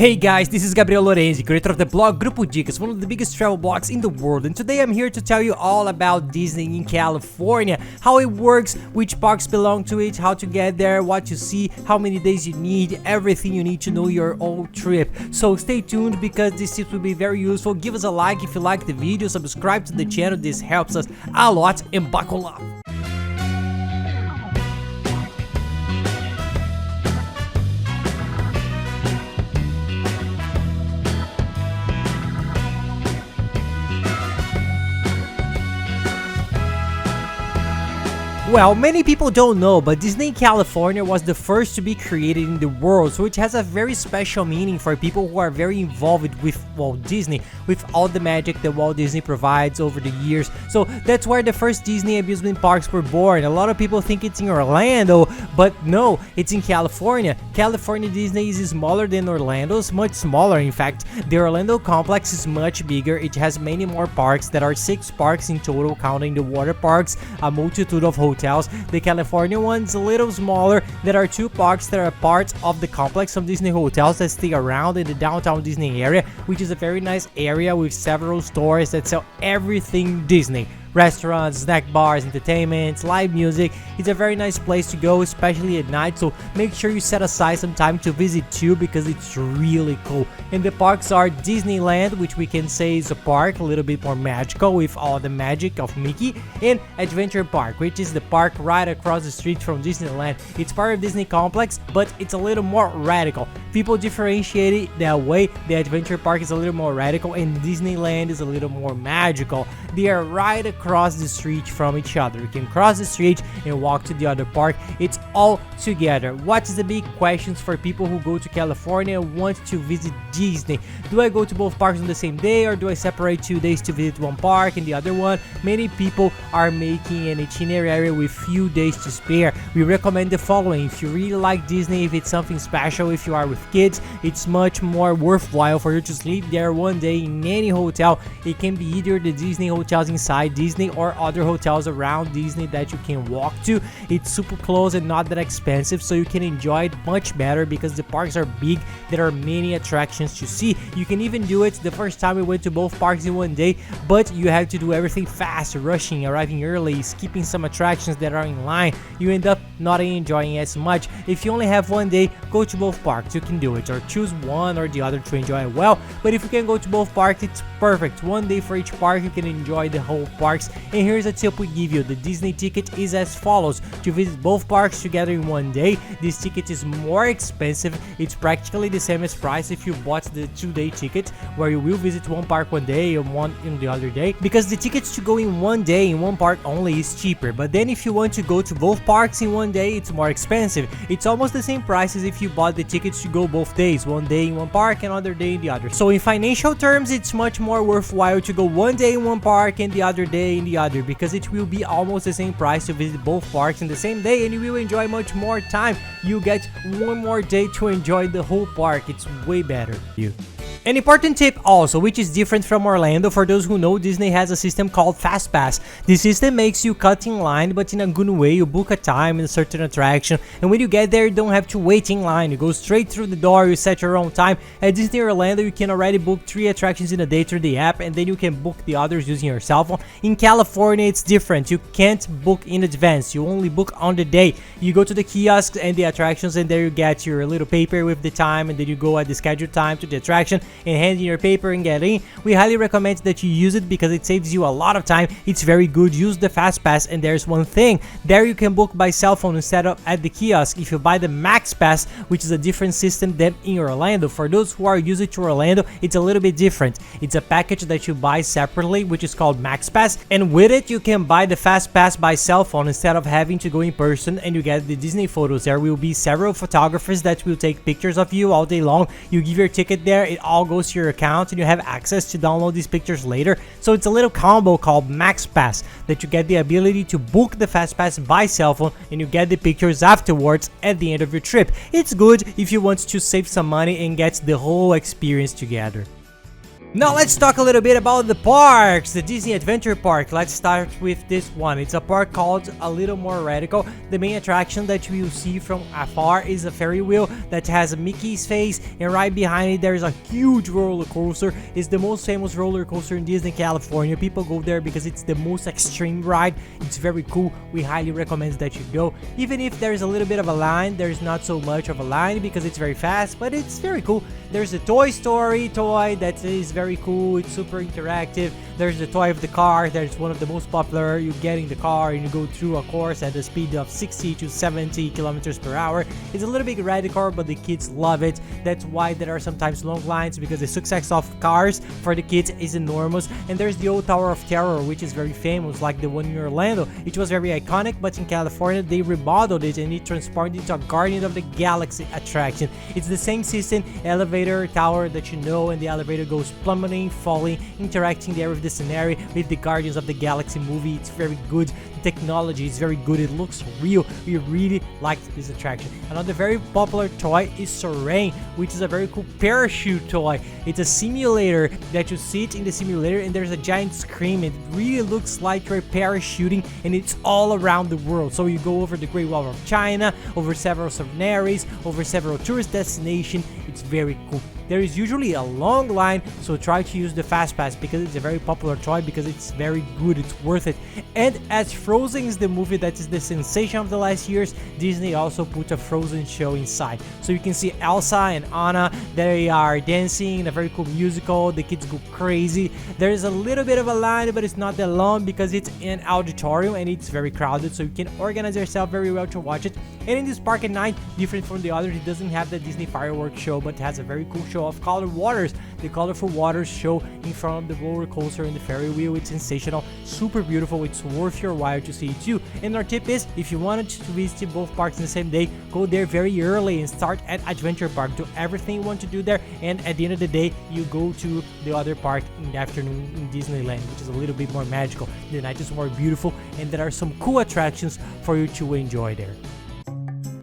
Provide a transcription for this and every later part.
Hey guys, this is Gabriel Lorenzi, creator of the blog Grupo Dicas, one of the biggest travel blogs in the world, and today I'm here to tell you all about Disney in California, how it works, which parks belong to it, how to get there, what to see, how many days you need, everything you need to know your whole trip. So stay tuned because these tips will be very useful. Give us a like if you like the video, subscribe to the channel, this helps us a lot, and buckle up. Well, many people don't know, but Disney California was the first to be created in the world, so it has a very special meaning for people who are very involved with Walt Disney, with all the magic that Walt Disney provides over the years. So that's where the first Disney amusement parks were born. A lot of people think it's in Orlando, but no, it's in California. California Disney is smaller than Orlando's, much smaller in fact. The Orlando complex is much bigger. It has many more parks. There are 6 parks in total, counting the water parks, a multitude of hotels. The California one's a little smaller. There are 2 parks that are part of the complex of Disney hotels that stay around in the downtown Disney area, which is a very nice area with several stores that sell everything Disney. Restaurants, snack bars, entertainment, live music. It's a very nice place to go, especially at night, so make sure you set aside some time to visit too, because it's really cool. And the parks are Disneyland, which we can say is a park a little bit more magical with all the magic of Mickey, and Adventure Park, which is the park right across the street from Disneyland. It's part of Disney complex, but it's a little more radical. People differentiate it that way. The Adventure Park is a little more radical and Disneyland is a little more magical. They are right across the street from each other. You can cross the street and walk to the other park. It's all together. What is the big questions for people who go to California and want to visit Disney? Do I go to both parks on the same day, or do I separate 2 days to visit one park and the other one? Many people are making an itinerary with few days to spare. We recommend the following. If you really like Disney, if it's something special, if you are with kids, it's much more worthwhile for you to sleep there one day in any hotel. It can be either the Disney hotels inside Disney or other hotels around Disney that you can walk to. It's super close and not that expensive, so you can enjoy it much better because the parks are big. There are many attractions to see. You can even do it the first time we went to both parks in one day, but you have to do everything fast, rushing, arriving early, skipping some attractions that are in line. You end up not enjoying as much. If you only have one day, go to both parks. You can do it, or choose one or the other to enjoy it well. But if you can go to both parks, it's perfect. One day for each park, you can enjoy the whole parks. And here's a tip we give you. The Disney ticket is as follows. To visit both parks together in one day, this ticket is more expensive. It's practically the same as price if you bought the 2-day ticket, where you will visit one park one day and one in the other day, because the tickets to go in one day in one park only is cheaper. But then if you want to go to both parks in one day, it's more expensive. It's almost the same price as if you bought the tickets to go both days, one day in one park, another day in the other. So in financial terms, it's much more worthwhile to go one day in one park and the other day in the other, because it will be almost the same price to visit both parks in the same day, and you will enjoy much more time. You get one more day to enjoy the whole park. It's way better. An important tip also, which is different from Orlando, for those who know, Disney has a system called Fastpass. This system makes you cut in line, but in a good way. You book a time in a certain attraction, and when you get there, you don't have to wait in line. You go straight through the door, you set your own time. At Disney Orlando, you can already book 3 attractions in a day through the app, and then you can book the others using your cell phone. In California, it's different. You can't book in advance. You only book on the day. You go to the kiosks and the attractions, and there you get your little paper with the time, and then you go at the scheduled time to the attraction and hand in your paper and get in. We highly recommend that you use it because it saves you a lot of time. It's very good. Use the Fastpass, and there's one thing. There you can book by cell phone instead of at the kiosk. If you buy the Maxpass, which is a different system than in Orlando, for those who are used to Orlando, it's a little bit different. It's a package that you buy separately, which is called Maxpass, and with it you can buy the Fastpass by cell phone instead of having to go in person, and you get the Disney photos. There will be several photographers that will take pictures of you all day long. You give your ticket there, it all goes to your account, and you have access to download these pictures later. So it's a little combo called Maxpass that you get the ability to book the Fastpass by cell phone, and you get the pictures afterwards at the end of your trip. It's good if you want to save some money and get the whole experience together. Now let's talk a little bit about the parks, the Disney Adventure Park. Let's start with this one. It's a park called A Little More Radical. The main attraction that you will see from afar is a Ferry wheel that has a Mickey's face, and right behind it there is a huge roller coaster. It's the most famous roller coaster in Disney California. People go there because it's the most extreme ride. It's very cool. We highly recommend that you go. Even if there's a little bit of a line, there's not so much of a line because it's very fast, but it's very cool. There's a Toy Story toy that is very cool. It's super interactive. There's the toy of the car. That's one of the most popular. You get in the car and you go through a course at the speed of 60 to 70 kilometers per hour. It's a little bit radical, but the kids love it. That's why there are sometimes long lines, because the success of cars for the kids is enormous. And there's the old Tower of Terror, which is very famous, like the one in Orlando. It was very iconic, but in California they remodeled it and it transformed into a Guardian of the Galaxy attraction. It's the same system, elevator tower that you know, and the elevator goes plummeting, falling, interacting there with the scenario with the Guardians of the Galaxy movie. It's very good. The technology is very good. It looks real. We really liked this attraction. Another very popular toy is Serene, which is a very cool parachute toy. It's a simulator that you sit in the simulator and there's a giant screen. It really looks like you're parachuting, and it's all around the world. So you go over the Great Wall of China, over several scenarios, over several tourist destinations. It's very cool. There is usually a long line, so try to use the Fastpass because it's a very popular toy, because it's very good, it's worth it. And as Frozen is the movie that is the sensation of the last years, Disney also put a Frozen show inside. So you can see Elsa and Anna, they are dancing in a very cool musical, the kids go crazy. There is a little bit of a line, but it's not that long because it's an auditorium and it's very crowded, so you can organize yourself very well to watch it. And in this park at night, different from the others, it doesn't have the Disney fireworks show, but has a very cool show of colored waters. The colorful waters show in front of the roller coaster and the Ferry wheel. It's sensational, super beautiful. It's worth your while to see it too. And our tip is, if you wanted to visit both parks in the same day, go there very early and start at Adventure Park. Do everything you want to do there, and at the end of the day, you go to the other park in the afternoon in Disneyland, which is a little bit more magical. The night is more beautiful, and there are some cool attractions for you to enjoy there.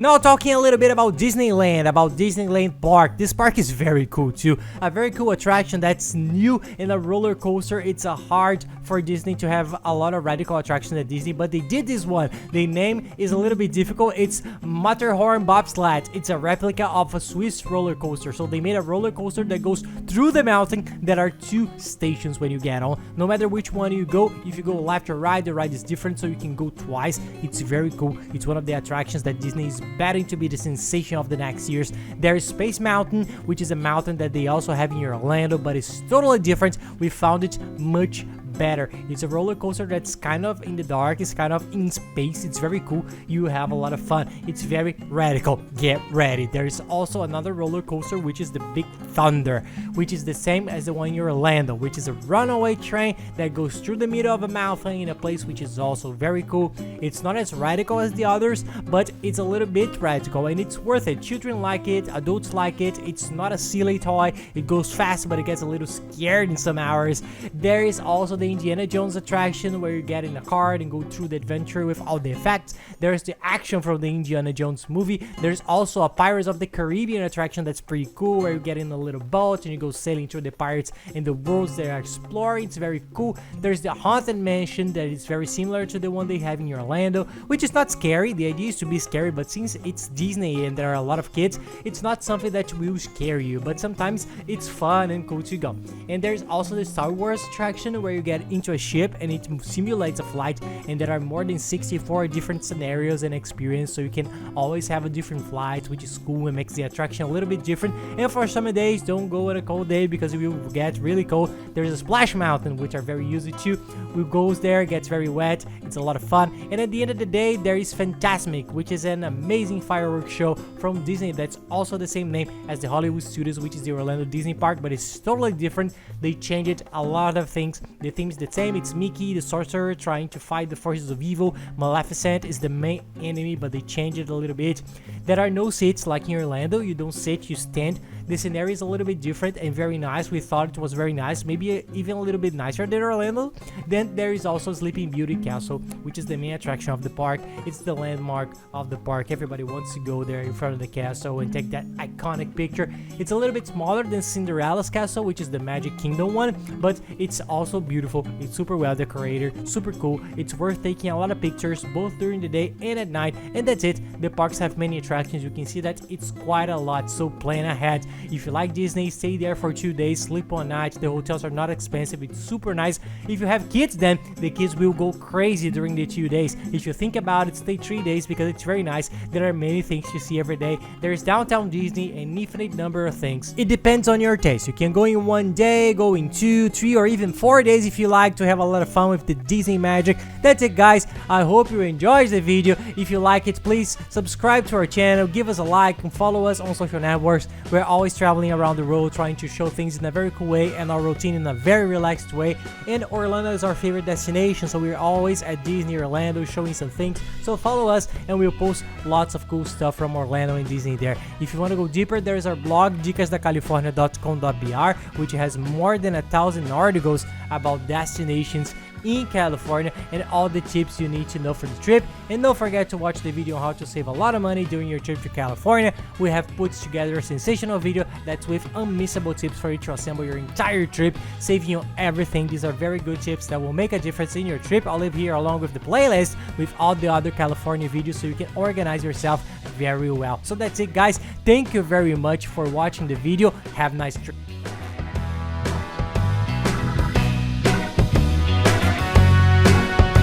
Now talking a little bit about Disneyland Park. This park is very cool too. A very cool attraction that's new in a roller coaster. It's a hard for Disney to have a lot of radical attractions at Disney, but they did this one. The name is a little bit difficult. It's Matterhorn Bobsled. It's a replica of a Swiss roller coaster. So they made a roller coaster that goes through the mountain. There are 2 stations when you get on. No matter which one you go, if you go left or right, the ride is different, so you can go twice. It's very cool. It's one of the attractions that Disney is betting to be the sensation of the next years. There is Space Mountain, which is a mountain that they also have in Orlando, but it's totally different. We found it much better. It's a roller coaster that's kind of in the dark, it's kind of in space. It's very cool. You have a lot of fun. It's very radical. Get ready. There is also another roller coaster, which is the Big Thunder, which is the same as the one in Orlando, which is a runaway train that goes through the middle of a mountain in a place which is also very cool. It's not as radical as the others, but it's a little bit radical and it's worth it. Children like it, adults like it. It's not a silly toy. It goes fast, but it gets a little scared in some hours. There is also the Indiana Jones attraction where you get in a car and go through the adventure with all the effects. There's the action from the Indiana Jones movie. There's also a Pirates of the Caribbean attraction that's pretty cool, where you get in a little boat and you go sailing through the pirates and the worlds they are exploring. It's very cool. There's the Haunted Mansion that is very similar to the one they have in Orlando, which is not scary. The idea is to be scary, but since it's Disney and there are a lot of kids, it's not something that will scare you, but sometimes it's fun and cool to go. And there's also the Star Wars attraction where you get into a ship and it simulates a flight, and there are more than 64 different scenarios and experience, so you can always have a different flight, which is cool and makes the attraction a little bit different. And for summer days, don't go on a cold day because it will get really cold. There's a Splash Mountain, which are very easy to. Who goes there, gets very wet. It's a lot of fun. And at the end of the day, there is Fantasmic, which is an amazing fireworks show from Disney that's also the same name as the Hollywood Studios, which is the Orlando Disney Park, but it's totally different. They changed a lot of things. The theme is the same. It's Mickey, the sorcerer, trying to fight the forces of evil. Maleficent is the main enemy, but they changed it a little bit. There are no seats like in Orlando. You don't sit, you stand. The scenario is a little bit different and very nice. We thought it was very nice, maybe even a little bit nicer than Orlando. Then there is also Sleeping Beauty Castle, which is the main attraction of the park. It's the landmark of the park. Everybody wants to go there in front of the castle and take that iconic picture. It's a little bit smaller than Cinderella's castle, which is the Magic Kingdom one, but it's also beautiful. It's super well decorated, super cool. It's worth taking a lot of pictures both during the day and at night. And that's it. The parks have many attractions. You can see that it's quite a lot, so plan ahead. If you like Disney, stay there for 2 days, sleep one night. The hotels are not expensive. It's super nice. If you have kids, then the kids will go crazy during the 2 days. If you think about it, stay 3 days because it's very nice. There are many things to see every day. There's Downtown Disney, an infinite number of things. It depends on your taste. You can go in 1 day, go in 2, 3, or even 4 days if you like to have a lot of fun with the Disney magic. That's it, guys. I hope you enjoyed the video. If you like it, please subscribe to our channel, give us a like, and follow us on social networks. We're always traveling around the world trying to show things in a very cool way and our routine in a very relaxed way. And Orlando is our favorite destination, so we're always at Disney Orlando showing some things. So follow us and we'll post lots of cool stuff from Orlando and Disney there. If you want to go deeper, there's our blog dicasdacalifornia.com.br, which has more than 1,000 articles about destinations in California and all the tips you need to know for the trip. And don't forget to watch the video on how to save a lot of money during your trip to California. We have put together a sensational video that's with unmissable tips for you to assemble your entire trip, saving you everything. These are very good tips that will make a difference in your trip. I'll leave here along with the playlist with all the other California videos so you can organize yourself very well. So that's it, guys. Thank you very much for watching the video. Have a nice trip.